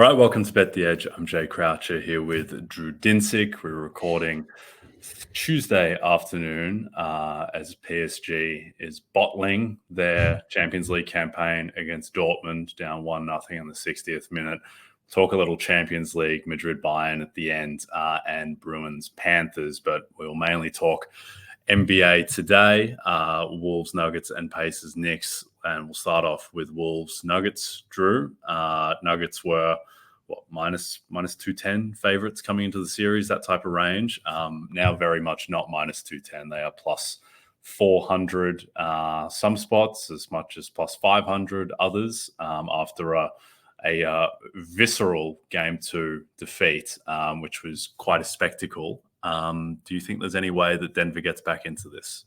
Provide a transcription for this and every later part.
All right, welcome to Bet the Edge. I'm Jay Croucher here with Drew Dinsick. We're recording Tuesday afternoon as PSG is bottling their Champions League campaign against Dortmund, down 1-0 in the 60th minute. Talk a little Champions League, Madrid Bayern at the end, and Bruins-Panthers, but we'll mainly talk NBA today, Wolves, Nuggets, and Pacers, Knicks. And we'll start off with Wolves, Nuggets. Drew, Nuggets were minus 210 favorites coming into the series, that type of range. Now very much not minus 210. They are plus 400 some spots, as much as plus 500 others, after a visceral game 2 defeat, which was quite a spectacle. Do you think there's any way that Denver gets back into this?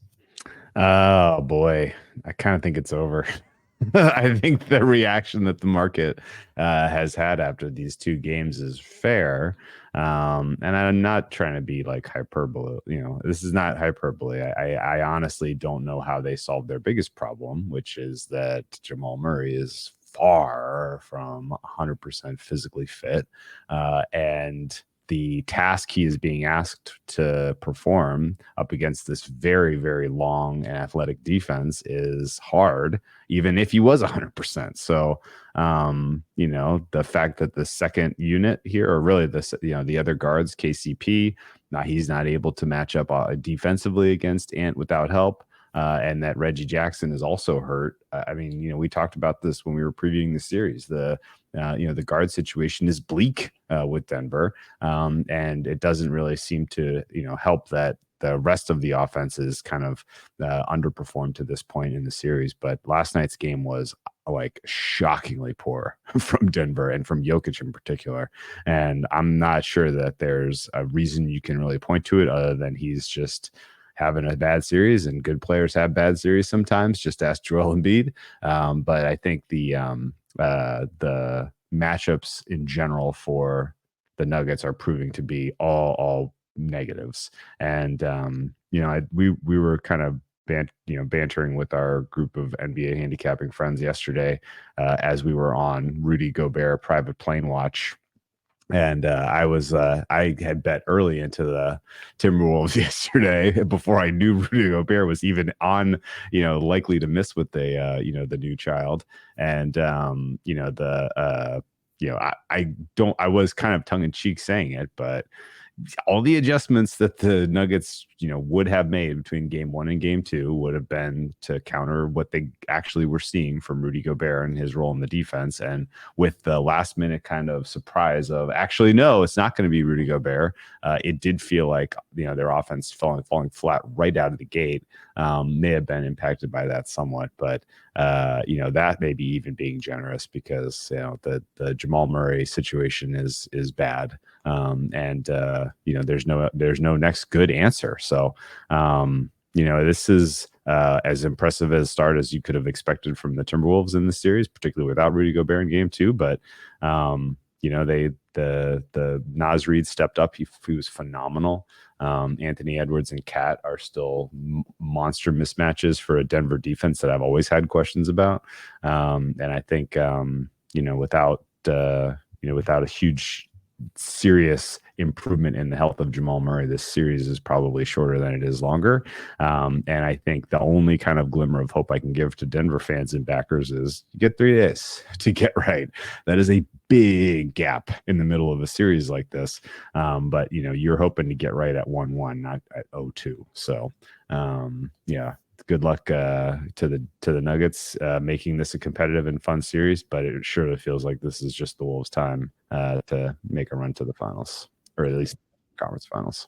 Oh boy, I kind of think it's over. I think the reaction that the market has had after these two games is fair. And I'm not trying to be like hyperbole. This is not hyperbole. I honestly don't know how they solved their biggest problem, which is that Jamal Murray is far from 100% physically fit. And the task he is being asked to perform up against this very, very long and athletic defense is hard, even if he was 100%. So, the fact that the second unit here, or really the other guards, KCP, he's not able to match up defensively against Ant without help. And that Reggie Jackson is also hurt. We talked about this when we were previewing the series. The guard situation is bleak with Denver, and it doesn't really seem to help that the rest of the offense is kind of underperformed to this point in the series. But last night's game was like shockingly poor from Denver and from Jokic in particular. And I'm not sure that there's a reason you can really point to it other than he's just having a bad series, and good players have bad series sometimes. Just ask Joel Embiid. But I think the matchups in general for the Nuggets are proving to be all negatives. And we were kind of bantering with our group of NBA handicapping friends yesterday as we were on Rudy Gobert private plane watch. And I had bet early into the Timberwolves yesterday before I knew Rudy Gobert was even on, likely to miss with the new child. And, I was kind of tongue in cheek saying it, but all the adjustments that the Nuggets, would have made between game 1 and game 2 would have been to counter what they actually were seeing from Rudy Gobert and his role in the defense. And with the last minute kind of surprise of actually, no, it's not going to be Rudy Gobert. It did feel like, their offense falling flat right out of the gate. May have been impacted by that somewhat, but that may be even being generous because, the Jamal Murray situation is bad. There's no next good answer. So, this is as impressive a start as you could have expected from the Timberwolves in the series, particularly without Rudy Gobert in game 2. But, the Naz Reid stepped up. He was phenomenal. Anthony Edwards and Cat are still monster mismatches for a Denver defense that I've always had questions about. And I think, without a huge serious improvement in the health of Jamal Murray, this series is probably shorter than it is longer. And I think the only kind of glimmer of hope I can give to Denver fans and backers is you get 3 days to get right. That is a big gap in the middle of a series like this. But you're hoping to get right at 1-1, not at 0-2. So good luck to the Nuggets making this a competitive and fun series, but it surely feels like this is just the Wolves' time to make a run to the finals, or at least conference finals.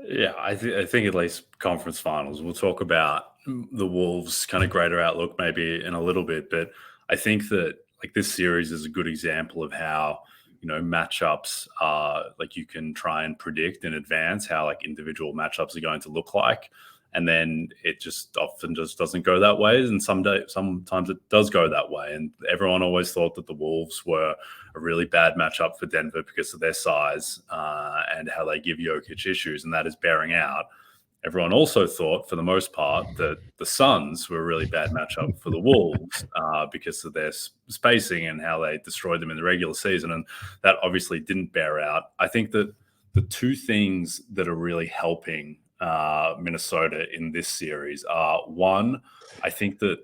Yeah, I think at least conference finals. We'll talk about the Wolves' kind of greater outlook maybe in a little bit, but I think that this series is a good example of how matchups are you can try and predict in advance how individual matchups are going to look like. And then it just often just doesn't go that way. And sometimes it does go that way. And everyone always thought that the Wolves were a really bad matchup for Denver because of their size and how they give Jokic issues. And that is bearing out. everyone also thought, for the most part, that the Suns were a really bad matchup for the Wolves because of their spacing and how they destroyed them in the regular season. And that obviously didn't bear out. I think that the two things that are really helping Minnesota in this series are, one, I think that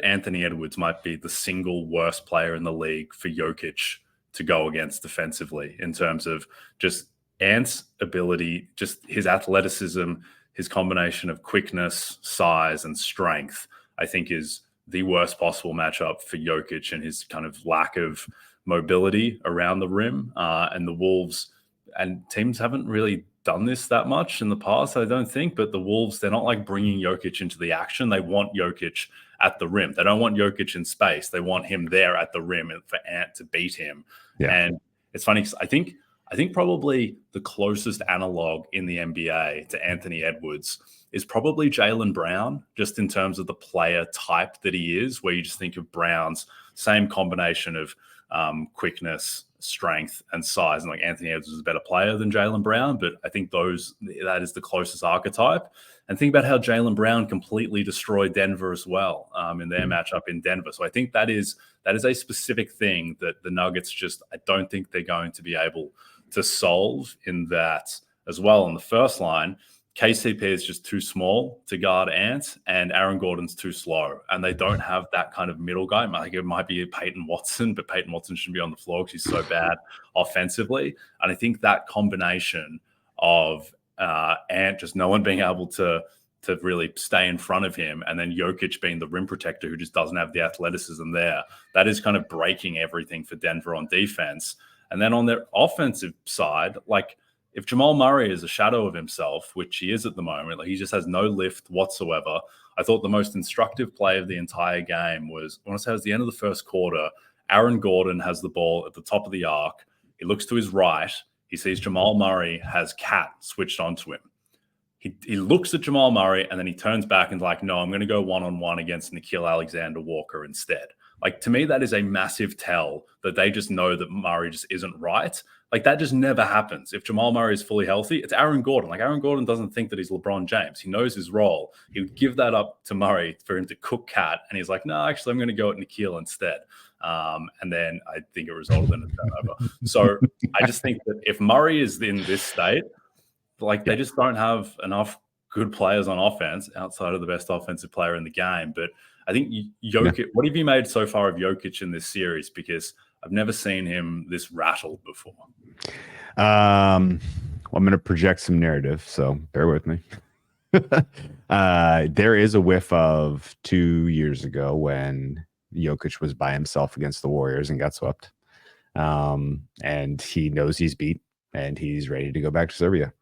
Anthony Edwards might be the single worst player in the league for Jokic to go against defensively, in terms of just Ant's ability, just his athleticism, his combination of quickness, size, and strength, I think is the worst possible matchup for Jokic, and his kind of lack of mobility around the rim. And the Wolves and teams haven't really done this that much in the past, I don't think. But the Wolves, they're not like bringing Jokic into the action. They want Jokic at the rim. They don't want Jokic in space. They want him there at the rim for Ant to beat him. Yeah. And it's funny because I think probably the closest analog in the NBA to Anthony Edwards is probably Jaylen Brown, just in terms of the player type that he is, where you just think of Brown's same combination of quickness, strength, and size. And like Anthony Edwards is a better player than Jaylen Brown, but I think that is the closest archetype. And think about how Jaylen Brown completely destroyed Denver as well in their matchup in Denver. So I think that is a specific thing that the Nuggets I don't think they're going to be able to solve in that as well. On the first line, KCP is just too small to guard Ant, and Aaron Gordon's too slow. And they don't have that kind of middle guy. I think it might be Peyton Watson, but Peyton Watson shouldn't be on the floor because he's so bad offensively. And I think that combination of Ant, just no one being able to really stay in front of him, and then Jokic being the rim protector who just doesn't have the athleticism there, that is kind of breaking everything for Denver on defense. And then on their offensive side, like, if Jamal Murray is a shadow of himself, which he is at the moment, like he just has no lift whatsoever. I thought the most instructive play of the entire game was, I want to say it was the end of the first quarter. Aaron Gordon has the ball at the top of the arc. He looks to his right. He sees Jamal Murray has Cat switched onto him. He looks at Jamal Murray, and then he turns back and is like, no, I'm going to go one-on-one against Nickeil Alexander-Walker instead. Like, to me, that is a massive tell that they just know that Murray just isn't right. Like, that just never happens. If Jamal Murray is fully healthy, it's Aaron Gordon. Like, Aaron Gordon doesn't think that he's LeBron James. He knows his role. He would give that up to Murray for him to cook Cat. And he's like, no, actually, I'm going to go at Nickeil instead. And then I think it resulted in a turnover. So I just think that if Murray is in this state, like, they just don't have enough good players on offense outside of the best offensive player in the game. But I think Jokic, what have you made so far of Jokic in this series? Because I've never seen him this rattled before. Well, I'm going to project some narrative, so bear with me. There is a whiff of 2 years ago when Jokic was by himself against the Warriors and got swept. And he knows he's beat, and he's ready to go back to Serbia.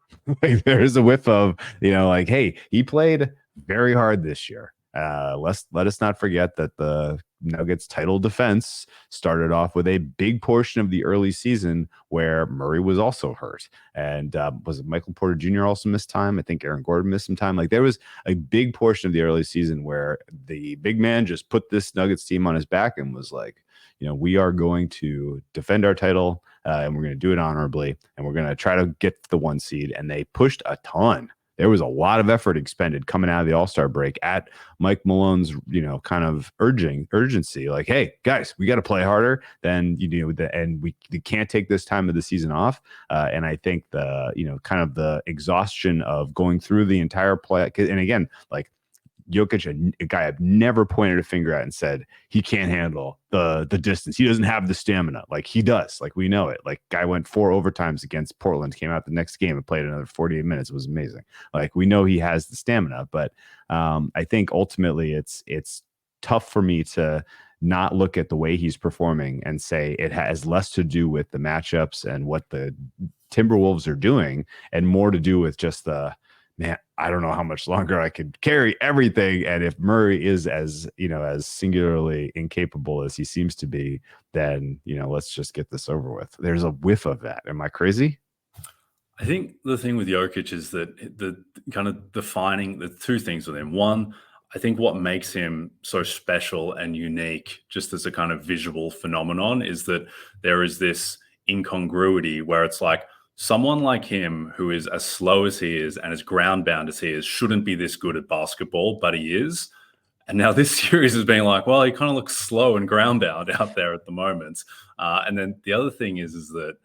Like, there is a whiff of, like, hey, he played very hard this year. Let us not forget that the Nuggets title defense started off with a big portion of the early season where Murray was also hurt. And was it Michael Porter Jr. also missed time? I think Aaron Gordon missed some time. Like, there was a big portion of the early season where the big man just put this Nuggets team on his back and was like, we are going to defend our title, and we're going to do it honorably, and we're going to try to get the 1 seed. And they pushed a ton. There was a lot of effort expended coming out of the All-Star break at Mike Malone's, kind of urgency. Like, hey, guys, we got to play harder than and we can't take this time of the season off. And I think kind of the exhaustion of going through the entire play. And again, like, Jokic, a guy I've never pointed a finger at and said he can't handle the distance. He doesn't have the stamina. Like, he does. Like, we know it. Like, guy went 4 overtimes against Portland, came out the next game and played another 48 minutes. It was amazing. Like, we know he has the stamina, but I think ultimately it's tough for me to not look at the way he's performing and say it has less to do with the matchups and what the Timberwolves are doing and more to do with just man, I don't know how much longer I could carry everything. And if Murray is as singularly incapable as he seems to be, then, let's just get this over with. There's a whiff of that. Am I crazy? I think the thing with Jokic is that the kind of defining the two things with him. One, I think what makes him so special and unique, just as a kind of visual phenomenon, is that there is this incongruity where it's like, someone like him, who is as slow as he is and as ground bound as he is, shouldn't be this good at basketball, but he is. And now this series is being like, well, he kind of looks slow and ground bound out there at the moment. And then the other thing is that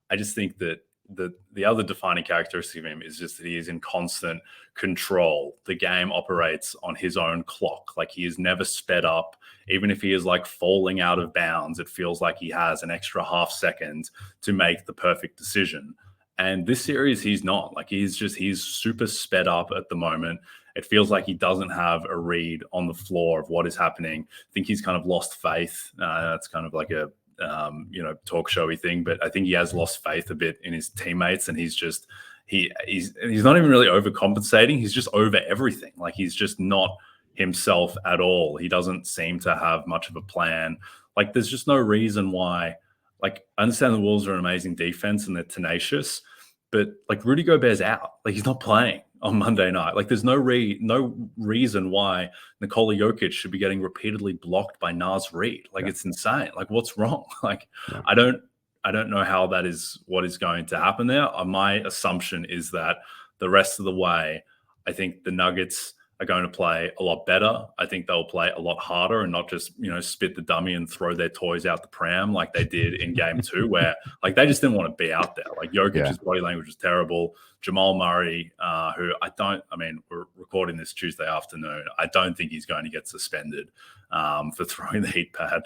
I just think that the other defining characteristic of him is just that he is in constant control. The game operates on his own clock. Like, he is never sped up. Even if he is like falling out of bounds, it feels like he has an extra half second to make the perfect decision. And this series, he's not. Like, he's super sped up at the moment. It feels like he doesn't have a read on the floor of what is happening. I think he's kind of lost faith. That's kind of like a talk showy thing, but I think he has lost faith a bit in his teammates, and he's not even really overcompensating. He's just over everything. Like, he's just not himself at all. He doesn't seem to have much of a plan. Like, there's just no reason why. Like, I understand the Wolves are an amazing defense and they're tenacious, but like, Rudy Gobert's out. Like, he's not playing on Monday night. Like, there's no reason why Nikola Jokic should be getting repeatedly blocked by Naz Reid. Like, it's insane. Like, what's wrong? Like, I don't know how that is what is going to happen there. My assumption is that the rest of the way, I think the Nuggets are going to play a lot better. I think they'll play a lot harder and not just, spit the dummy and throw their toys out the pram like they did in game 2, where like they just didn't want to be out there. Like, Jokic's body language was terrible. Jamal Murray, we're recording this Tuesday afternoon. I don't think he's going to get suspended for throwing the heat pad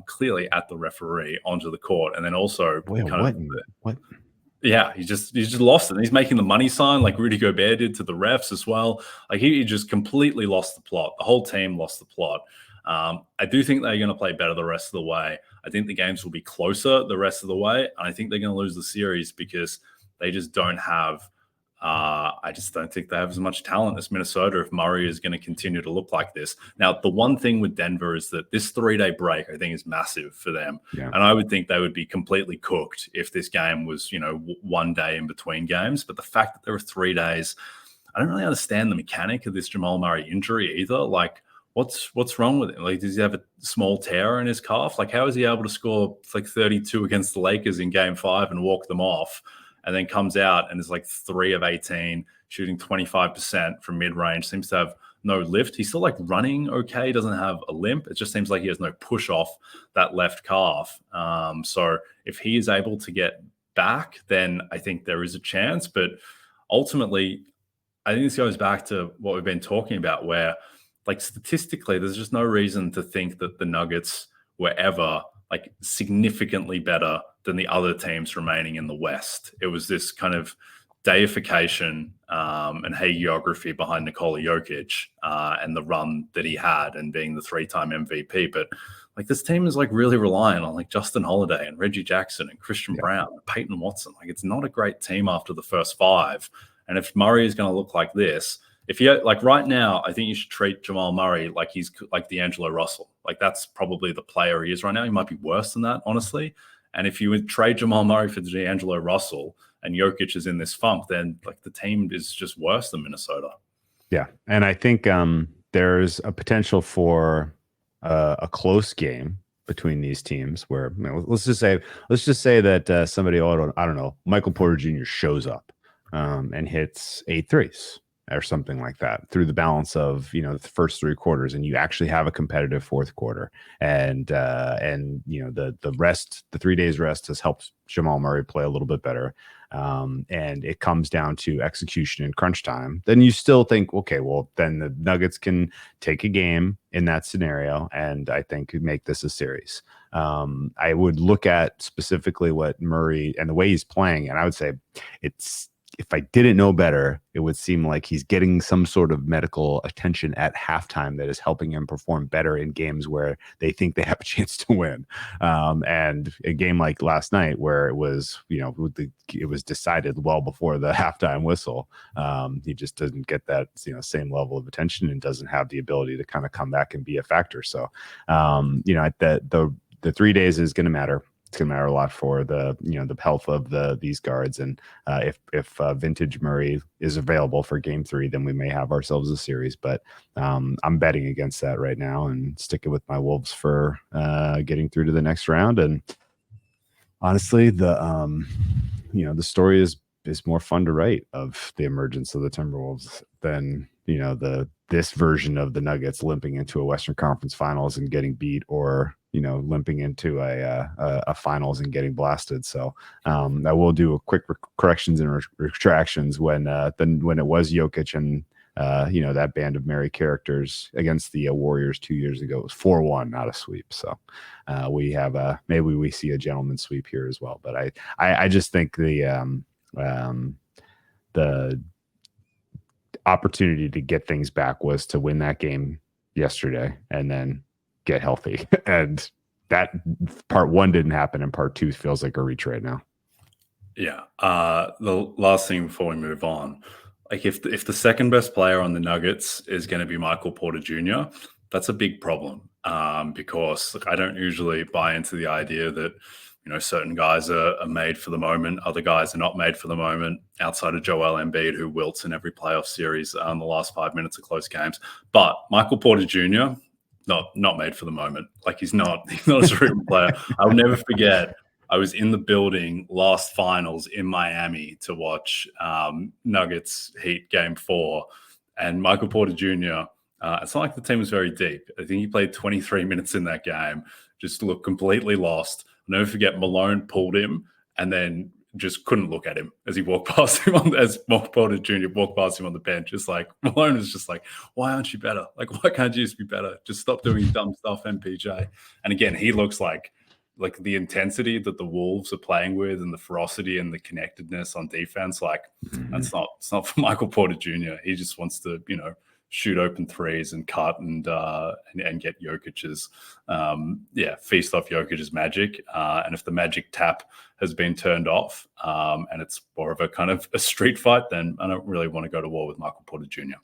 clearly at the referee onto the court. And then also what? Yeah, he's just lost it. And he's making the money sign like Rudy Gobert did to the refs as well. Like, he just completely lost the plot. The whole team lost the plot. I do think they're going to play better the rest of the way. I think the games will be closer the rest of the way. And I think they're going to lose the series because they just don't have I just don't think they have as much talent as Minnesota if Murray is going to continue to look like this. Now, the one thing with Denver is that this 3-day break, I think, is massive for them. Yeah. And I would think they would be completely cooked if this game was, one day in between games. But the fact that there are 3 days, I don't really understand the mechanic of this Jamal Murray injury either. Like, what's wrong with him? Like, does he have a small tear in his calf? Like, how is he able to score like 32 against the Lakers in game 5 and walk them off? And then comes out and is like 3 of 18, shooting 25% from mid-range, seems to have no lift. He's still like running okay. He doesn't have a limp. It just seems like he has no push off that left calf. So if he is able to get back, then I think there is a chance. But ultimately, I think this goes back to what we've been talking about, where like statistically, there's just no reason to think that the Nuggets were ever like significantly better than the other teams remaining in the West. It was this kind of deification and hagiography behind Nikola Jokic and the run that he had and being the 3-time MVP. But like, this team is like really relying on like Justin Holiday and Reggie Jackson and Christian Brown and Peyton Watson. Like, it's not a great team after the first 5. And if Murray is going to look like this, if you like right now, I think you should treat Jamal Murray like he's like D'Angelo Russell. Like, that's probably the player he is right now. He might be worse than that, honestly. And if you would trade Jamal Murray for D'Angelo Russell and Jokic is in this funk, then like the team is just worse than Minnesota. Yeah. And I think there's a potential for a close game between these teams where, let's just say that somebody, I don't know, Michael Porter Jr. shows up and hits 8 threes or something like that through the balance of, the first 3 quarters, and you actually have a competitive fourth quarter. And the rest, the 3 days rest has helped Jamal Murray play a little bit better. And it comes down to execution and crunch time. Then you still think, okay, well, then the Nuggets can take a game in that scenario, and I think could make this a series. I would look at specifically what Murray and the way he's playing, and I would say if I didn't know better, it would seem like he's getting some sort of medical attention at halftime that is helping him perform better in games where they think they have a chance to win. And a game like last night where it was, it was decided well before the halftime whistle. He just doesn't get that, same level of attention and doesn't have the ability to kind of come back and be a factor. So, the 3 days is going to matter. It's going to matter a lot for the health of these guards. And if vintage Murray is available for game 3, then we may have ourselves a series. But I'm betting against that right now and sticking with my Wolves for getting through to the next round. And honestly, the the story is more fun to write of the emergence of the Timberwolves than this version of the Nuggets limping into a Western Conference Finals and getting beat, or limping into a finals and getting blasted. So I will do a quick corrections and retractions when it was Jokic and that band of merry characters against the Warriors 2 years ago. It was 4-1, not a sweep. So we have maybe we see a gentleman's sweep here as well. But I just think the opportunity to get things back was to win that game yesterday and then get healthy. And that part one didn't happen, and part two feels like a reach right now. Yeah. The last thing before we move on, like if the second best player on the Nuggets is going to be Michael Porter Jr., that's a big problem, because I don't usually buy into the idea that certain guys are made for the moment, other guys are not made for the moment, outside of Joel Embiid, who wilts in every playoff series in the last 5 minutes of close games. But Michael Porter Jr., not made for the moment. Like he's not a super player. I'll never forget, I was in the building last finals in Miami to watch Nuggets Heat Game 4, and Michael Porter Jr., it's not like the team was very deep. I think he played 23 minutes in that game, just looked completely lost. I'll never forget, Malone pulled him and then just couldn't look at him as he walked past him as Michael Porter Jr. walked past him on the bench. Just like Malone was just like, why aren't you better? Like, why can't you just be better? Just stop doing dumb stuff, MPJ. And again, he looks like the intensity that the Wolves are playing with and the ferocity and the connectedness on defense, like it's not for Michael Porter Jr. He just wants to, shoot open threes and cut and get Jokic's, feast off Jokic's magic. And if the magic tap has been turned off and it's more of a kind of a street fight, then I don't really want to go to war with Michael Porter Jr.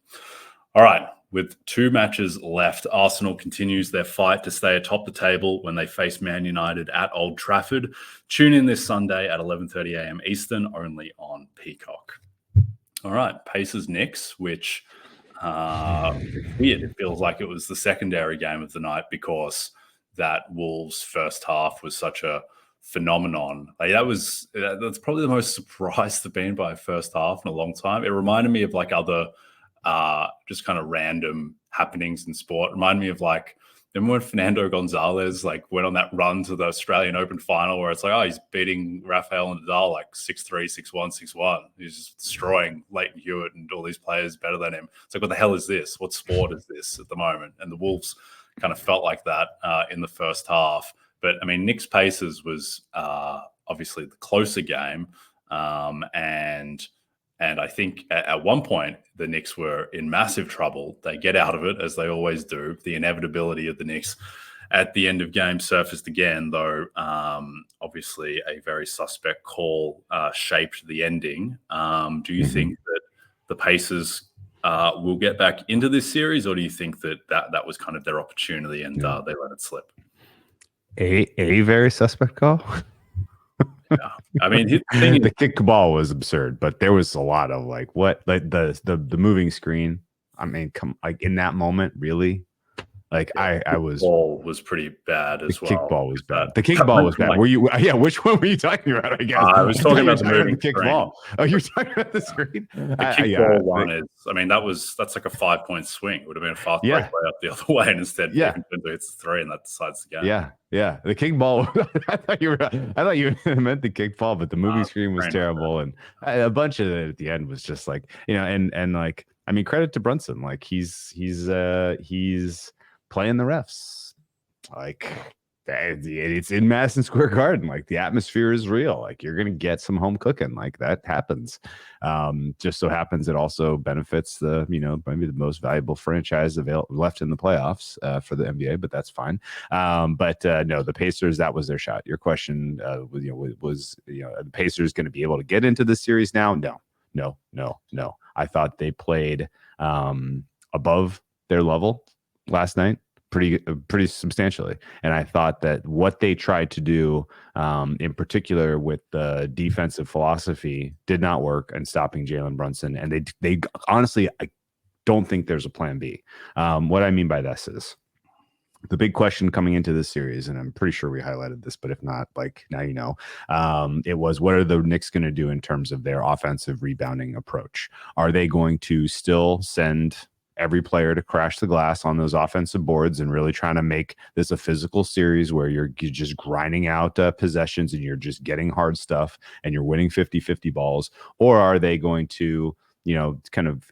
All right. With 2 matches left, Arsenal continues their fight to stay atop the table when they face Man United at Old Trafford. Tune in this Sunday at 11:30 a.m. Eastern, only on Peacock. All right. Pacers-Knicks, which it's weird. It feels like it was the secondary game of the night because that Wolves first half was such a phenomenon. Like that's probably the most surprised I've been by a first half in a long time. It reminded me of like other just kind of random happenings in sport. It reminded me of like, remember when Fernando Gonzalez like went on that run to the Australian Open final where it's like, oh, he's beating Rafael Nadal like 6-3, 6-1, 6-1. He's just destroying Leighton Hewitt and all these players better than him. It's like, what the hell is this? What sport is this at the moment? And the Wolves kind of felt like that in the first half. But I mean, Knicks Pacers was obviously the closer game. And I think at one point, the Knicks were in massive trouble. They get out of it, as they always do. The inevitability of the Knicks at the end of game surfaced again, though obviously a very suspect call shaped the ending. Do you think that the Pacers will get back into this series, or do you think that was kind of their opportunity and they let it slip? A very suspect call? Yeah. I mean, the kick ball was absurd, but there was a lot of like the moving screen. I mean, like in that moment, really, like I was. Ball was pretty bad as well. The kick ball was bad. The kick ball was bad. Like, were you? Yeah, which one were you talking about? I guess I was talking about the moving kick ball. Oh, you're talking about the screen. The kick ball one is. I mean, that's like a 5-point swing. It would have been a fast break way up the other way, and instead, it's 3, and that decides the game. Yeah. The kick ball. I thought you meant the kick ball, but the moving screen was terrible, and a bunch of it at the end was just like and like I mean, credit to Brunson. Like he's playing the refs. Like it's in Madison Square Garden. Like the atmosphere is real. Like you're gonna get some home cooking. Like that happens. Just so happens it also benefits the maybe the most valuable franchise left in the playoffs for the NBA, but that's fine. But no, the Pacers, that was their shot. Your question was the Pacers going to be able to get into the series now? No. I thought they played above their level last night pretty substantially, and I thought that what they tried to do in particular with the defensive philosophy did not work in stopping Jalen Brunson, and they honestly, I don't think there's a plan B. What I mean by this is the big question coming into this series, and I'm pretty sure we highlighted this, but if not, like now you know, it was what are the Knicks going to do in terms of their offensive rebounding approach? Are they going to still send every player to crash the glass on those offensive boards and really trying to make this a physical series where you're just grinding out possessions and you're just getting hard stuff and you're winning 50-50 balls? Or are they going to kind of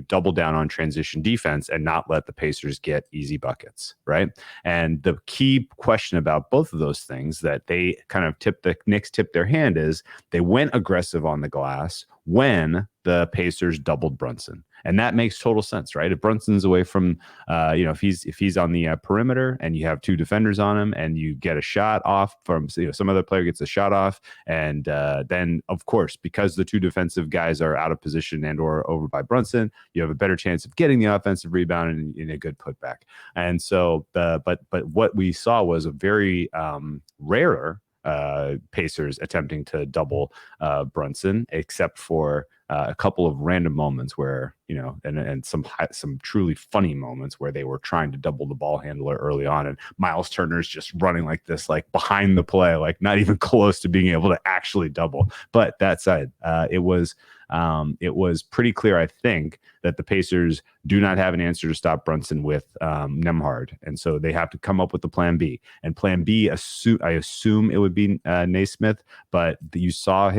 double down on transition defense and not let the Pacers get easy buckets, right? And the key question about both of those things that they kind of the Knicks tipped their hand is they went aggressive on the glass when the Pacers doubled Brunson. And that makes total sense, right? If Brunson's away from, if he's on the perimeter and you have two defenders on him and you get a shot off from, some other player gets a shot off, and then of course, because the two defensive guys are out of position and or over by Brunson, you have a better chance of getting the offensive rebound in a good putback. And so, but what we saw was a very rare Pacers attempting to double Brunson, except for a couple of random moments where, and some truly funny moments where they were trying to double the ball handler early on, and Miles Turner's just running like this, like behind the play, like not even close to being able to actually double. But that said, it was pretty clear, I think, that the Pacers do not have an answer to stop Brunson with Nembhard, and so they have to come up with a plan B. And plan B, I assume it would be Naismith, but you saw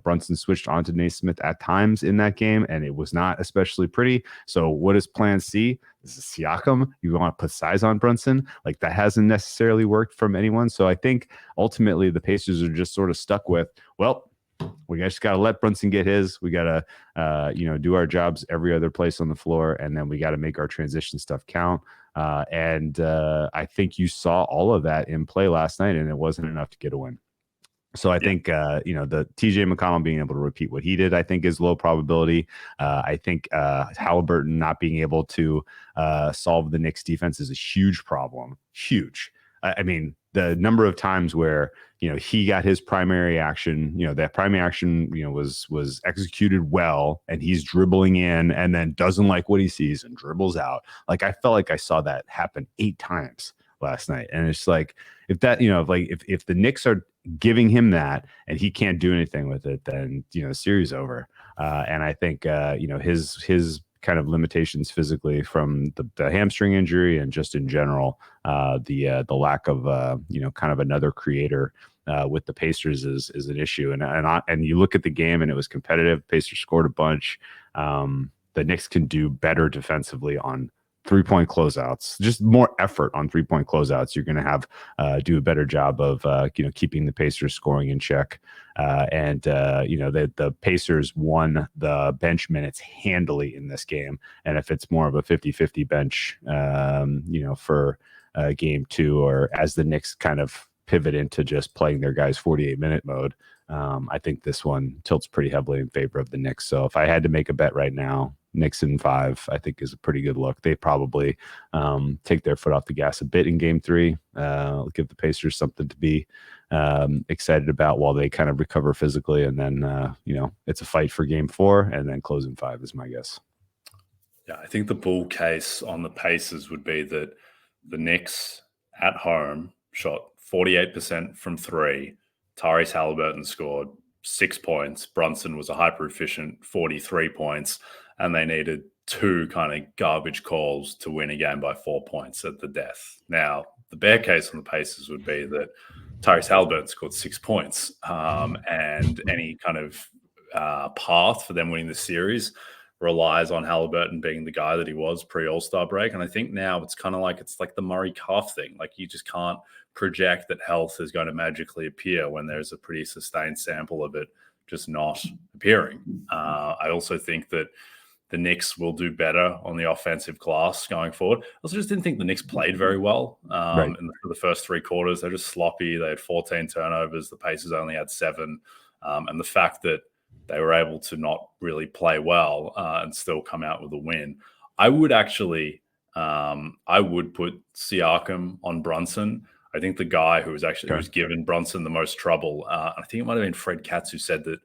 Brunson switched onto Naismith at times in that game, and it was not especially pretty. So what is plan C? This is Siakam. You want to put size on Brunson? Like, that hasn't necessarily worked from anyone. So I think ultimately the Pacers are just sort of stuck with, well, we just got to let Brunson get his. We got to, do our jobs every other place on the floor, and then we got to make our transition stuff count. And I think you saw all of that in play last night, and it wasn't enough to get a win. So I think, the TJ McConnell being able to repeat what he did, I think is low probability. I think Halliburton not being able to solve the Knicks defense is a huge problem. Huge. I mean, the number of times where, he got his primary action, that primary action, was executed well, and he's dribbling in and then doesn't like what he sees and dribbles out. Like, I felt like I saw that happen 8 times last night. And it's like, if the Knicks are giving him that and he can't do anything with it, then, series over. And I think, his kind of limitations physically from the hamstring injury and just in general, the lack of, kind of another creator with the Pacers is an issue. And you look at the game and it was competitive. Pacers scored a bunch. The Knicks can do better defensively on 3-point closeouts, just more effort on 3-point closeouts. You're going to have do a better job of keeping the Pacers scoring in check. The Pacers won the bench minutes handily in this game. And if it's more of a 50-50 bench, for game 2, or as the Knicks kind of pivot into just playing their guys 48-minute mode, I think this one tilts pretty heavily in favor of the Knicks. So if I had to make a bet right now, Knicks in 5, I think, is a pretty good look. They probably take their foot off the gas a bit in game 3, give the Pacers something to be excited about while they kind of recover physically. And then, it's a fight for game 4 and then close in 5 is my guess. Yeah, I think the bull case on the Pacers would be that the Knicks at home shot 48% from 3. Tyrese Halliburton scored 6 points. Brunson was a hyper-efficient 43 points. And they needed 2 kind of garbage calls to win a game by 4 points at the death. Now, the bear case on the Pacers would be that Tyrese Halliburton scored 6 points, and any kind of path for them winning the series relies on Halliburton being the guy that he was pre-All-Star break. And I think now it's like the Murray calf thing. Like, you just can't project that health is going to magically appear when there's a pretty sustained sample of it just not appearing. I also think that the Knicks will do better on the offensive glass going forward. I also just didn't think the Knicks played very well Right. for the first 3 quarters. They're just sloppy. They had 14 turnovers. The Pacers only had 7. And the fact that they were able to not really play well and still come out with a win. I would actually put Siakam on Brunson. I think the guy who was given Brunson the most trouble, I think it might have been Fred Katz who said that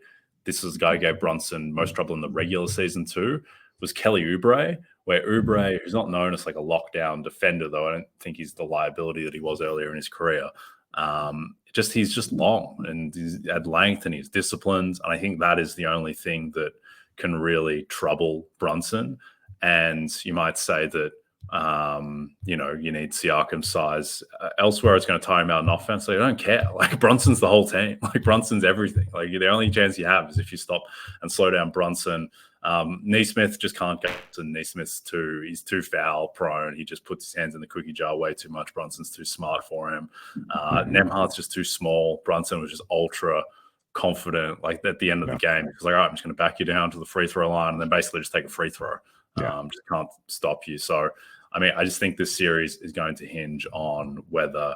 this is the guy who gave Brunson most trouble in the regular season too, was Kelly Oubre, where Oubre, who's not known as like a lockdown defender, though I don't think he's the liability that he was earlier in his career. He's just long and he's at length and he's disciplined. And I think that is the only thing that can really trouble Brunson. And you might say that, you need Siakam's size. Elsewhere, it's going to tire him out in offense. Like, I don't care. Like, Brunson's the whole team. Like, Brunson's everything. Like, the only chance you have is if you stop and slow down Brunson. Neesmith just can't go. And Neesmith's he's too foul prone. He just puts his hands in the cookie jar way too much. Brunson's too smart for him. Nembhard's just too small. Brunson was just ultra confident, like at the end of the game. He's like, all right, I'm just going to back you down to the free throw line and then basically just take a free throw. Just can't stop you. So, I mean, I just think this series is going to hinge on whether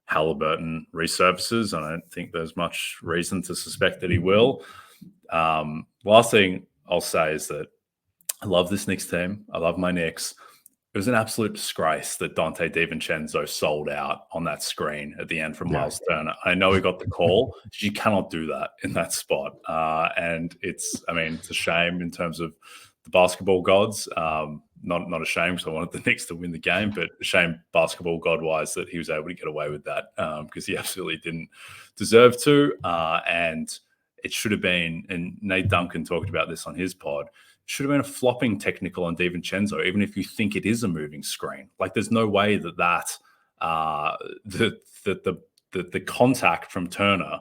Halliburton resurfaces, and I don't think there's much reason to suspect that he will. Last thing I'll say is that I love this Knicks team. I love my Knicks. It was an absolute disgrace that Dante DiVincenzo sold out on that screen at the end from Miles Turner. I know he got the call. You cannot do that in that spot. And it's a shame in terms of the basketball gods. Not a shame because I wanted the Knicks to win the game, but a shame basketball god-wise that he was able to get away with that because he absolutely didn't deserve to. And it should have been, and Nate Duncan talked about this on his pod, should have been a flopping technical on DiVincenzo, even if you think it is a moving screen. Like, there's no way that the contact from Turner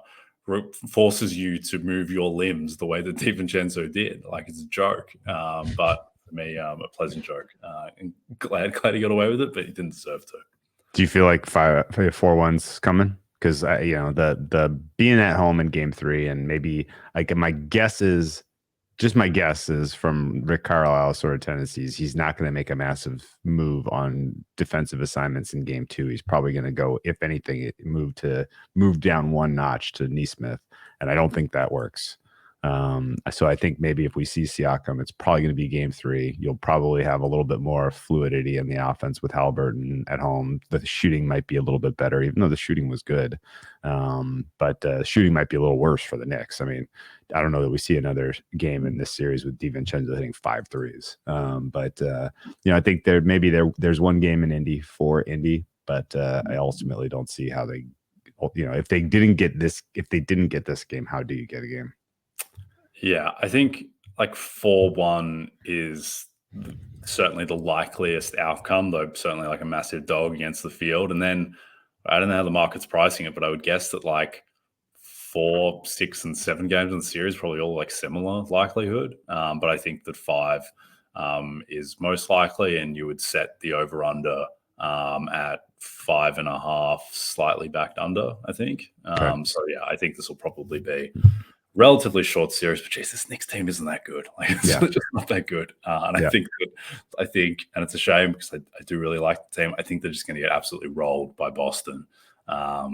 forces you to move your limbs the way that DiVincenzo did. Like, it's a joke. But for me, a pleasant joke. And glad he got away with it, but he didn't deserve to. Do you feel like 4-1's coming? Because the being at home in Game 3, and maybe like my guess is from Rick Carlisle's sort of tendencies, he's not going to make a massive move on defensive assignments in Game 2. He's probably going to go, if anything, move down one notch to Neesmith, and I don't think that works. So I think maybe if we see Siakam, it's probably going to be Game 3. You'll probably have a little bit more fluidity in the offense with Halliburton at home. The shooting might be a little bit better, even though the shooting was good. But shooting might be a little worse for the Knicks. I mean, I don't know that we see another game in this series with DiVincenzo hitting 5 threes. But I think there's one game in Indy for Indy, but I ultimately don't see how they, if they didn't get this game, how do you get a game? Yeah, I think like 4-1 is certainly the likeliest outcome, though certainly like a massive dog against the field. And then I don't know how the market's pricing it, but I would guess that like 4, 6, and 7 games in the series probably all like similar likelihood. But I think that 5 is most likely, and you would set the over-under at 5.5, slightly backed under, I think. Okay. So yeah, I think this will probably be relatively short series, but geez, this Knicks team isn't that good. Like, it's just not that good. And I think, and it's a shame because I do really like the team. I think they're just going to get absolutely rolled by Boston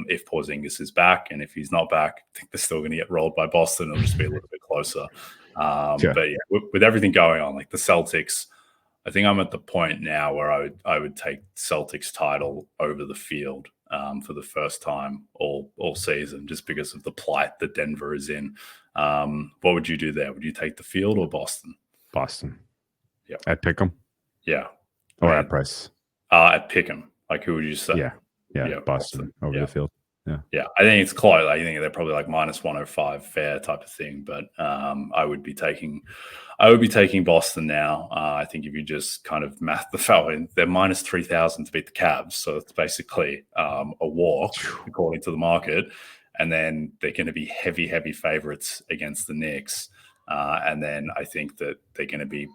if Porzingis is back, and if he's not back, I think they're still going to get rolled by Boston. It'll just be a little bit closer. But yeah, with everything going on, like the Celtics, I think I'm at the point now where I would take Celtics title over the field for the first time all season, just because of the plight that Denver is in. What would you do there? Would you take the field or Boston? Boston. Yeah. At Pick'em? Yeah. Or at price? At Pick'em. Like, who would you say? Yeah. Boston over the field. Yeah. I think it's close. I think they're probably like minus 105 fair type of thing. But I would be taking Boston now. I think if you just kind of math the foul, they're minus 3,000 to beat the Cavs. So it's basically a walk according to the market. And then they're going to be heavy favorites against the Knicks. And then I think that they're going to be,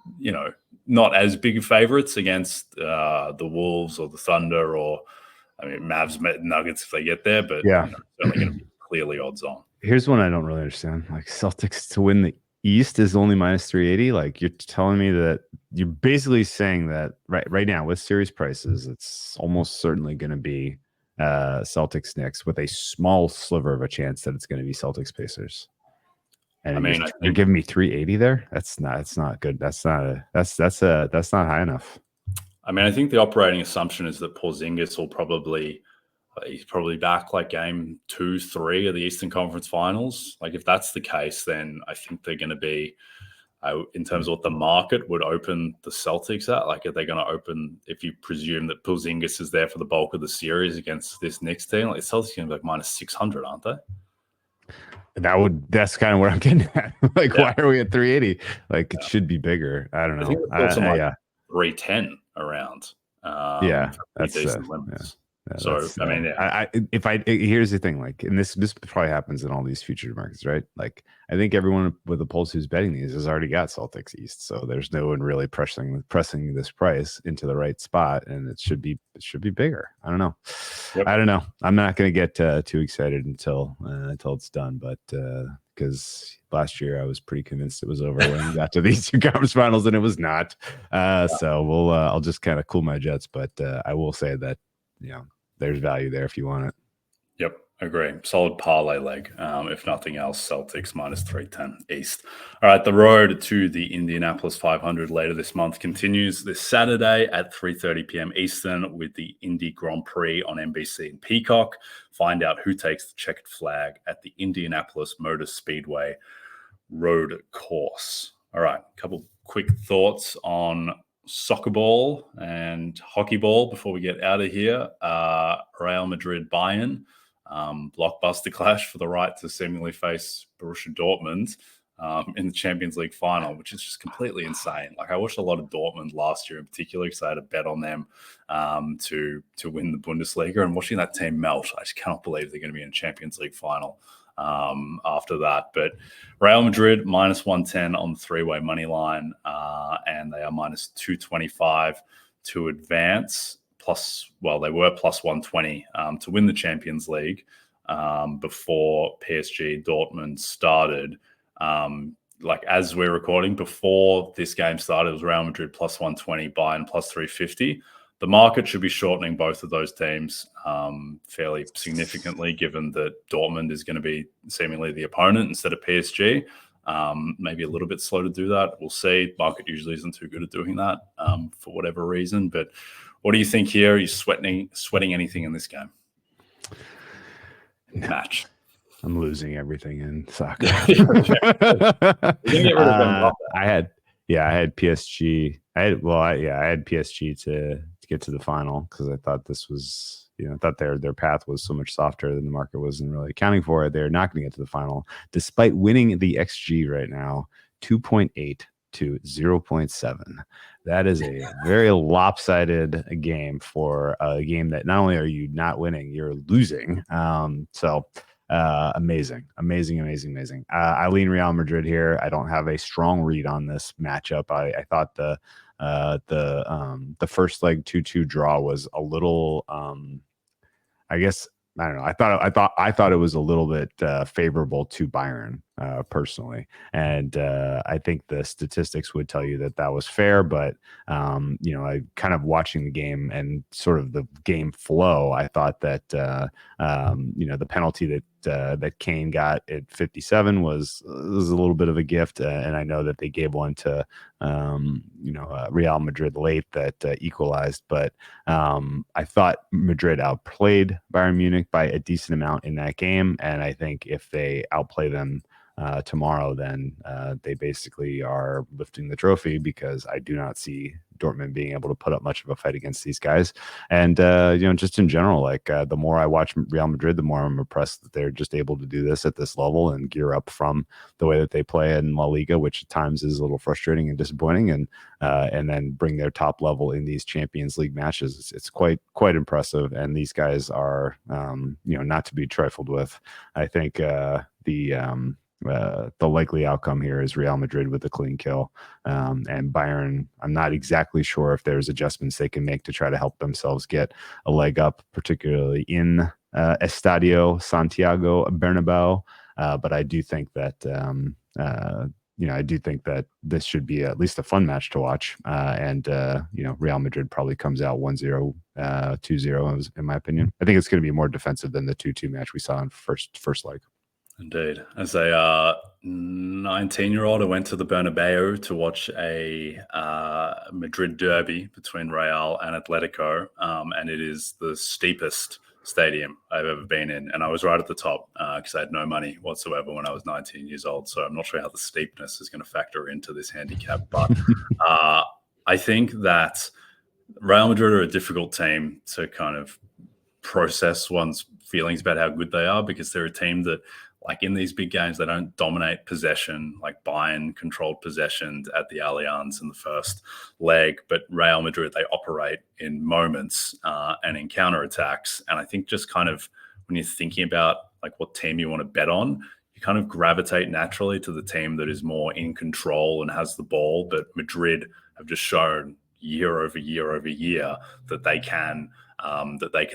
not as big favorites against the Wolves or the Thunder or, Mavs, Nuggets if they get there, but certainly going to be clearly odds on. Here's one I don't really understand. Like, Celtics to win the East is only minus 380. Like, you're telling me that you're basically saying that right now with series prices, it's almost certainly going to be Celtics Knicks with a small sliver of a chance that it's going to be Celtics Pacers. And you're giving me 380 there. That's not good. That's not high enough. I think the operating assumption is that Porzingis will he's probably back like game 2, 3 of the Eastern Conference Finals. Like, if that's the case, then I think they're going to be, in terms of what the market would open the Celtics at. Like, are they going to open, if you presume that Porzingis is there for the bulk of the series against this Knicks team, like Celtics going to be like minus 600, aren't they? That's kind of what I'm getting at. Like, why are we at 380? Like, it should be bigger. I don't know. I think it's also like 310 around. Yeah, for that's decent limits. Yeah. So I mean, here's the thing, like, and this probably happens in all these future markets, right? Like, I think everyone with a pulse who's betting these has already got Celtics East, so there's no one really pressing this price into the right spot, and it should be bigger. I don't know. Yep. I don't know. I'm not going to get too excited until it's done, but because last year I was pretty convinced it was over when we got to these two conference finals, and it was not. So I'll just kind of cool my jets, but I will say that there's value there if you want it. Yep, agree. Solid parlay leg. If nothing else, Celtics minus 310 East. All right, the road to the Indianapolis 500 later this month continues this Saturday at 3:30 p.m. Eastern with the Indy Grand Prix on NBC and Peacock. Find out who takes the checkered flag at the Indianapolis Motor Speedway road course. All right, a couple quick thoughts on soccer ball and hockey ball before we get out of here. Real Madrid Bayern, blockbuster clash for the right to seemingly face Borussia Dortmund in the Champions League final, which is just completely insane. Like, I watched a lot of Dortmund last year in particular because I had a bet on them to win the Bundesliga, and watching that team melt, I just cannot believe they're going to be in a Champions League final after that. But Real Madrid minus 110 on the three-way money line, and they are minus 225 to advance. They were plus 120 to win the Champions League before PSG Dortmund started. Like, as we're recording, before this game started, it was Real Madrid plus 120, Bayern plus 350. The market should be shortening both of those teams fairly significantly, given that Dortmund is going to be seemingly the opponent instead of PSG. Maybe a little bit slow to do that. We'll see. Market usually isn't too good at doing that for whatever reason. But what do you think here? Are you sweating anything in this game? No. Match. I'm losing everything in soccer. I had PSG. I had PSG to get to the final because I thought this was, I thought their path was so much softer than the market wasn't really accounting for it. They're not going to get to the final, despite winning the XG right now, 2.8 to 0.7. That is a very lopsided game for a game that not only are you not winning, you're losing. Amazing. I lean Real Madrid here. I don't have a strong read on this matchup. I thought the first leg 2-2 draw was a little I guess I don't know. I thought it was a little bit favorable to Bayern personally, and I think the statistics would tell you that was fair. But I kind of watching the game and sort of the game flow, I thought that the penalty that Kane got at 57 was a little bit of a gift, and I know that they gave one to Real Madrid late that equalized, but I thought Madrid outplayed Bayern Munich by a decent amount in that game, and I think if they outplay them tomorrow, then they basically are lifting the trophy, because I do not see Dortmund being able to put up much of a fight against these guys. And just in general, like the more I watch Real Madrid, the more I'm impressed that they're just able to do this at this level and gear up from the way that they play in La Liga, which at times is a little frustrating and disappointing, and then bring their top level in these Champions League matches. It's quite impressive, and these guys are not to be trifled with. I think the likely outcome here is Real Madrid with a clean kill, and Bayern, I'm not exactly sure if there's adjustments they can make to try to help themselves get a leg up, particularly in Estadio Santiago Bernabeu, but I do think that this should be at least a fun match to watch, and Real Madrid probably comes out 1-0, 2-0 in my opinion. I think it's going to be more defensive than the 2-2 match we saw in first leg. Indeed. As a 19-year-old, I went to the Bernabeu to watch a Madrid derby between Real and Atletico, and it is the steepest stadium I've ever been in, and I was right at the top because I had no money whatsoever when I was 19 years old. So I'm not sure how the steepness is going to factor into this handicap, but I think that Real Madrid are a difficult team to kind of process one's feelings about how good they are, because they're a team that, like, in these big games, they don't dominate possession. Like Bayern controlled possession at the Allianz in the first leg, but Real Madrid, they operate in moments and in counterattacks. And I think just kind of when you're thinking about like what team you want to bet on, you kind of gravitate naturally to the team that is more in control and has the ball. But Madrid have just shown year over year over year that they can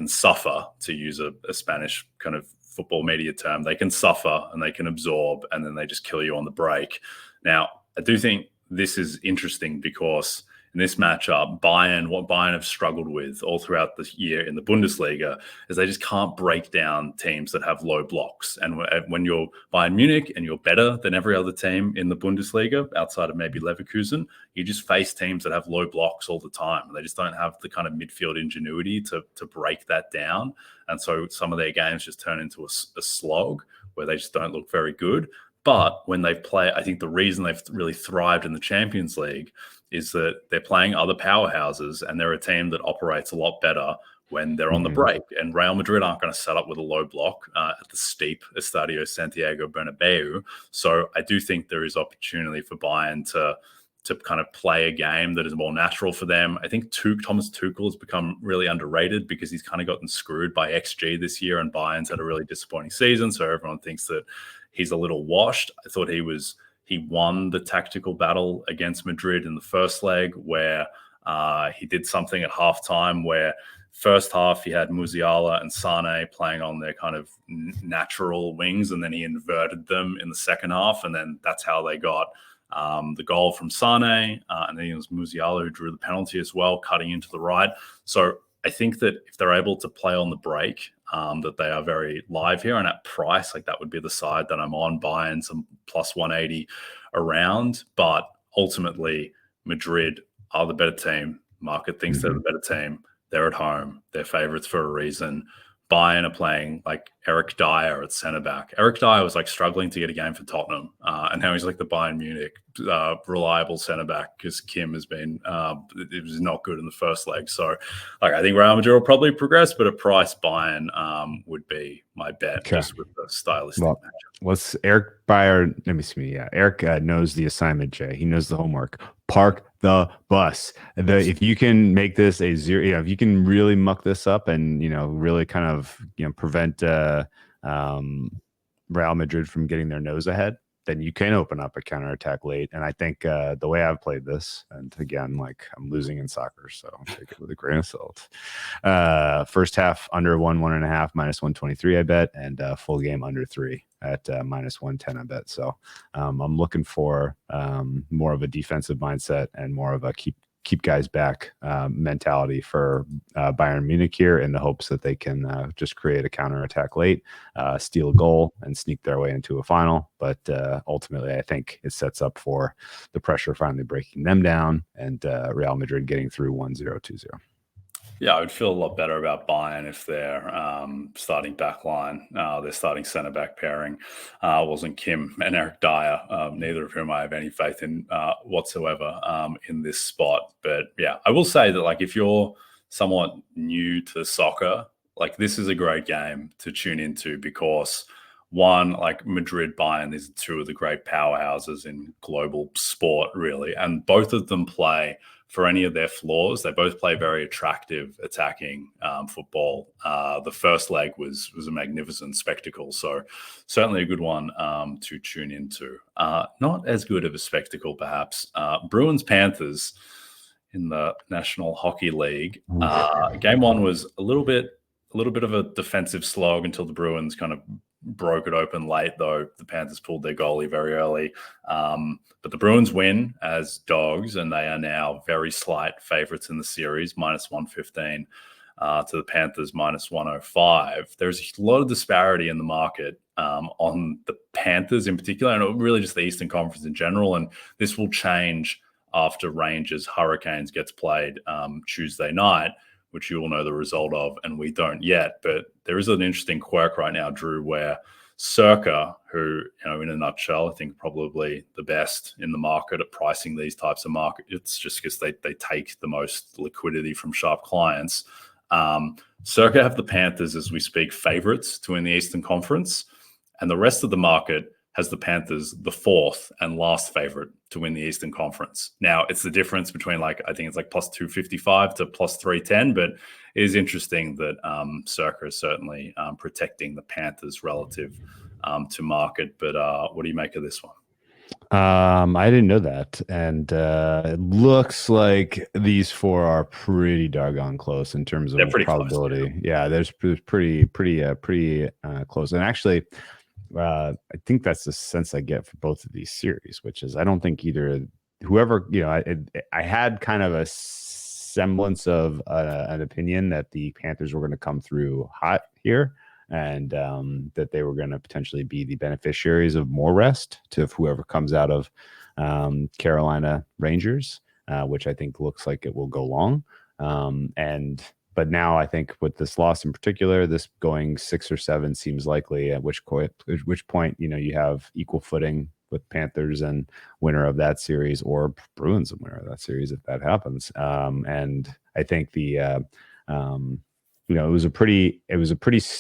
suffer, to use a Spanish kind of football media term. They can suffer and they can absorb, and then they just kill you on the break. Now, I do think this is interesting because in this matchup, what Bayern have struggled with all throughout the year in the Bundesliga is they just can't break down teams that have low blocks. And when you're Bayern Munich and you're better than every other team in the Bundesliga, outside of maybe Leverkusen, you just face teams that have low blocks all the time. They just don't have the kind of midfield ingenuity to break that down. And so some of their games just turn into a slog where they just don't look very good. But when they play, I think the reason they've really thrived in the Champions League is that they're playing other powerhouses, and they're a team that operates a lot better when they're on the break. And Real Madrid aren't going to set up with a low block at the steep Estadio Santiago Bernabeu. So I do think there is opportunity for Bayern to kind of play a game that is more natural for them. I think Thomas Tuchel has become really underrated because he's kind of gotten screwed by XG this year, and Bayern's had a really disappointing season. So everyone thinks that he's a little washed. I thought he won the tactical battle against Madrid in the first leg, where he did something at halftime where first half he had Musiala and Sane playing on their kind of natural wings, and then he inverted them in the second half, and then that's how they got the goal from Sane, and then it was Musiala who drew the penalty as well, cutting into the right. So I think that if they're able to play on the break, that they are very live here, and at price, like that would be the side that I'm on, buying some plus 180 around. But ultimately, Madrid are the better team. Market thinks they're the better team. They're at home. They're favorites for a reason. Bayern are playing like Eric Dyer at centre back. Eric Dyer was like struggling to get a game for Tottenham, and now he's like the Bayern Munich reliable centre back because Kim has been it was not good in the first leg. So, like, I think Real Madrid will probably progress, but at price, Bayern would be my bet, just with the stylistic matchup. What's Eric Dyer? Let me see. Yeah, Eric knows the assignment. Jay, he knows the homework. Park the bus. If you can make this a zero, if you can really muck this up and really kind of prevent Real Madrid from getting their nose ahead, then you can open up a counterattack late. And I think the way I've played this, and again, like, I'm losing in soccer, so I'll take it with a grain of salt. First half under 1.5, minus 123, I bet, and full game under 3 at minus 110, I bet. So I'm looking for more of a defensive mindset and more of a keep guys back mentality for Bayern Munich here, in the hopes that they can just create a counterattack late, steal a goal, and sneak their way into a final. But ultimately, I think it sets up for the pressure finally breaking them down, and Real Madrid getting through 1-0, 2-0. Yeah, I would feel a lot better about Bayern if their starting back line, their starting centre back pairing wasn't Kim and Eric Dyer, neither of whom I have any faith in whatsoever in this spot. But yeah, I will say that, like, if you're somewhat new to soccer, like, this is a great game to tune into, because one, like, Madrid, Bayern, these are two of the great powerhouses in global sport, really, and both of them play, for any of their flaws, they both play very attractive attacking football. The first leg was a magnificent spectacle, so certainly a good one to tune into. Not as good of a spectacle, perhaps. Bruins-Panthers in the National Hockey League. Game one was a little bit of a defensive slog until the Bruins kind of broke it open late, though the Panthers pulled their goalie very early. But the Bruins win as dogs, and they are now very slight favorites in the series, minus 115 to the Panthers, minus 105. There's a lot of disparity in the market on the Panthers in particular, and really just the Eastern Conference in general. And this will change after Rangers Hurricanes gets played Tuesday night, which you will know the result of, and we don't yet. But there is an interesting quirk right now, Drew, where Circa, who, in a nutshell, I think probably the best in the market at pricing these types of markets, just because they take the most liquidity from sharp clients. Circa have the Panthers, as we speak, favorites to win the Eastern Conference, and the rest of the market has the Panthers the fourth and last favorite to win the Eastern Conference. Now, it's the difference between I think it's plus 255 to plus 310, but it is interesting that Circa is certainly protecting the Panthers relative to market. But what do you make of this one? I didn't know that, and it looks like these four are pretty doggone close in terms of probability. Close, yeah, there's pretty close, and actually, I think that's the sense I get for both of these series, which is I don't think whoever I had kind of a semblance of an opinion that the Panthers were going to come through hot here, and that they were going to potentially be the beneficiaries of more rest to whoever comes out of Carolina Rangers, which I think looks like it will go long. But now I think with this loss in particular, this going 6 or 7 seems likely, at which point, you have equal footing with Panthers and winner of that series, or Bruins and winner of that series if that happens. And I think it was a pretty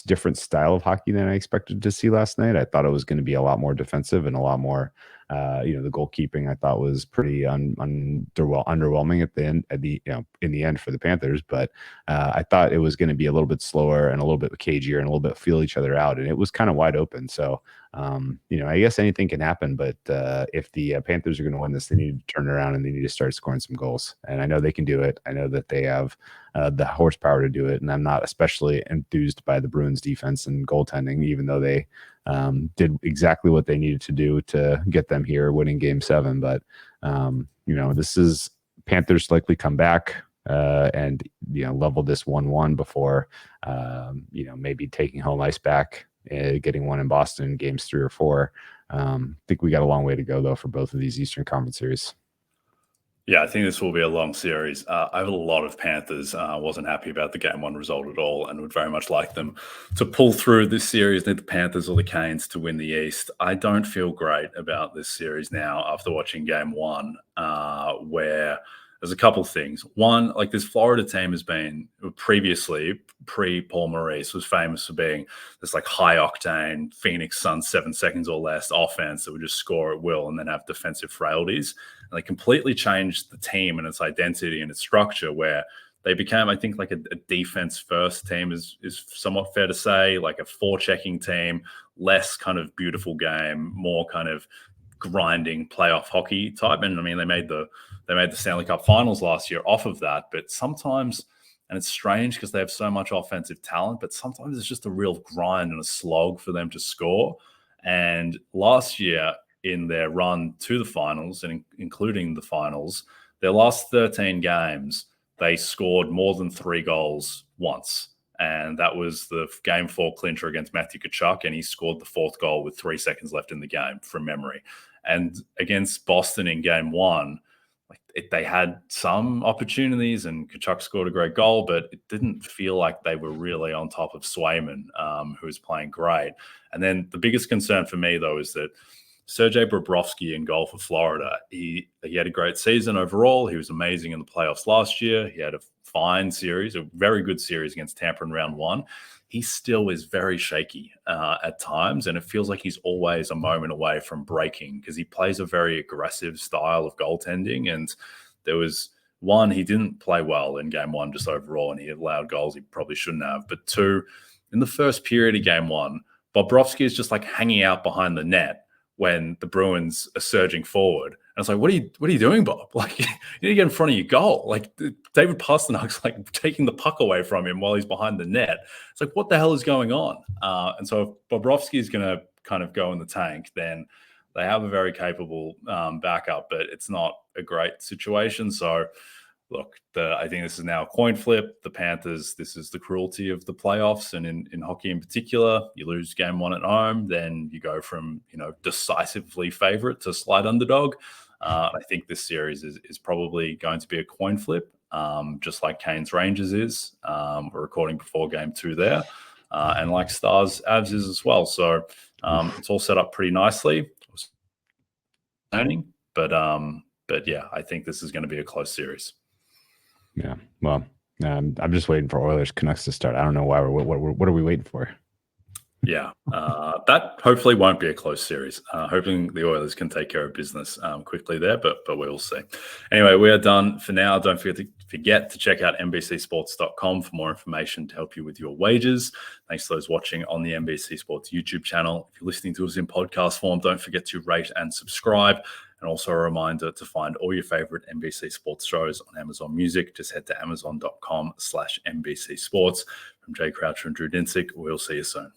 different style of hockey than I expected to see last night. I thought it was going to be a lot more defensive and a lot more, the goalkeeping I thought was pretty underwhelming at the end, in the end for the Panthers. But I thought it was going to be a little bit slower and a little bit cagier and a little bit feel each other out, and it was kind of wide open. So I guess anything can happen, but if the Panthers are going to win this, they need to turn around and they need to start scoring some goals. And I know they can do it. I know that they have the horsepower to do it, and I'm not especially enthused by the Bruins defense and goaltending, even though they did exactly what they needed to do to get them here, winning Game 7. But this is Panthers likely come back and level this 1-1 before maybe taking home ice back, getting one in Boston in games 3 or 4. I think we got a long way to go though for both of these Eastern Conference series. Yeah, I think this will be a long series. I have a lot of Panthers. Wasn't happy about the Game 1 result at all, and would very much like them to pull through this series. Need the Panthers or the Canes to win the East. I don't feel great about this series now after watching Game 1, where there's a couple things. One, this Florida team has been previously, pre-Paul Maurice, was famous for being this high-octane Phoenix Suns 7 seconds or less offense that would just score at will and then have defensive frailties. And they completely changed the team and its identity and its structure, where they became, I think, a defense-first team is somewhat fair to say, a forechecking team, less kind of beautiful game, more kind of grinding playoff hockey type. And I mean, they made the Stanley Cup Finals last year off of that. But sometimes, and it's strange because they have so much offensive talent, but sometimes it's just a real grind and a slog for them to score. And last year, in their run to the finals, and including the finals, their last 13 games, they scored more than 3 goals once. And that was the Game 4 clincher against Matthew Tkachuk, and he scored the 4th goal with 3 seconds left in the game from memory. And against Boston in Game 1, they had some opportunities, and Tkachuk scored a great goal, but it didn't feel like they were really on top of Swayman, who was playing great. And then the biggest concern for me, though, is that Sergei Bobrovsky in goal for Florida, he had a great season overall. He was amazing in the playoffs last year. He had a fine series, a very good series against Tampa in round 1. He still is very shaky at times, and it feels like he's always a moment away from breaking because he plays a very aggressive style of goaltending. And there was one, he didn't play well in Game 1 just overall, and he allowed goals he probably shouldn't have. But 2, in the first period of Game 1, Bobrovsky is just hanging out behind the net when the Bruins are surging forward. And it's what are you doing, Bob? You need to get in front of your goal. David Pasternak's taking the puck away from him while he's behind the net. It's what the hell is going on? And so if Bobrovsky is going to kind of go in the tank, then they have a very capable backup, but it's not a great situation. So look, I think this is now a coin flip. The Panthers, this is the cruelty of the playoffs, and in hockey in particular, you lose Game 1 at home, then you go from decisively favorite to slight underdog. I think this series is probably going to be a coin flip. just like Canes Rangers is. We're recording before game 2 there, and like Stars Avs is as well. So it's all set up pretty nicely. But yeah, I think this is going to be a close series. Yeah. Well, I'm just waiting for Oilers Canucks to start. I don't know why. What are we waiting for? Yeah, that hopefully won't be a close series. Hoping the Oilers can take care of business quickly there, but we'll see. Anyway, we are done for now. Don't forget to check out NBCSports.com for more information to help you with your wagers. Thanks to those watching on the NBC Sports YouTube channel. If you're listening to us in podcast form, don't forget to rate and subscribe. And also a reminder to find all your favorite NBC Sports shows on Amazon Music. Just head to amazon.com/NBC Sports. From Jay Croucher and Drew Dinsick, we'll see you soon.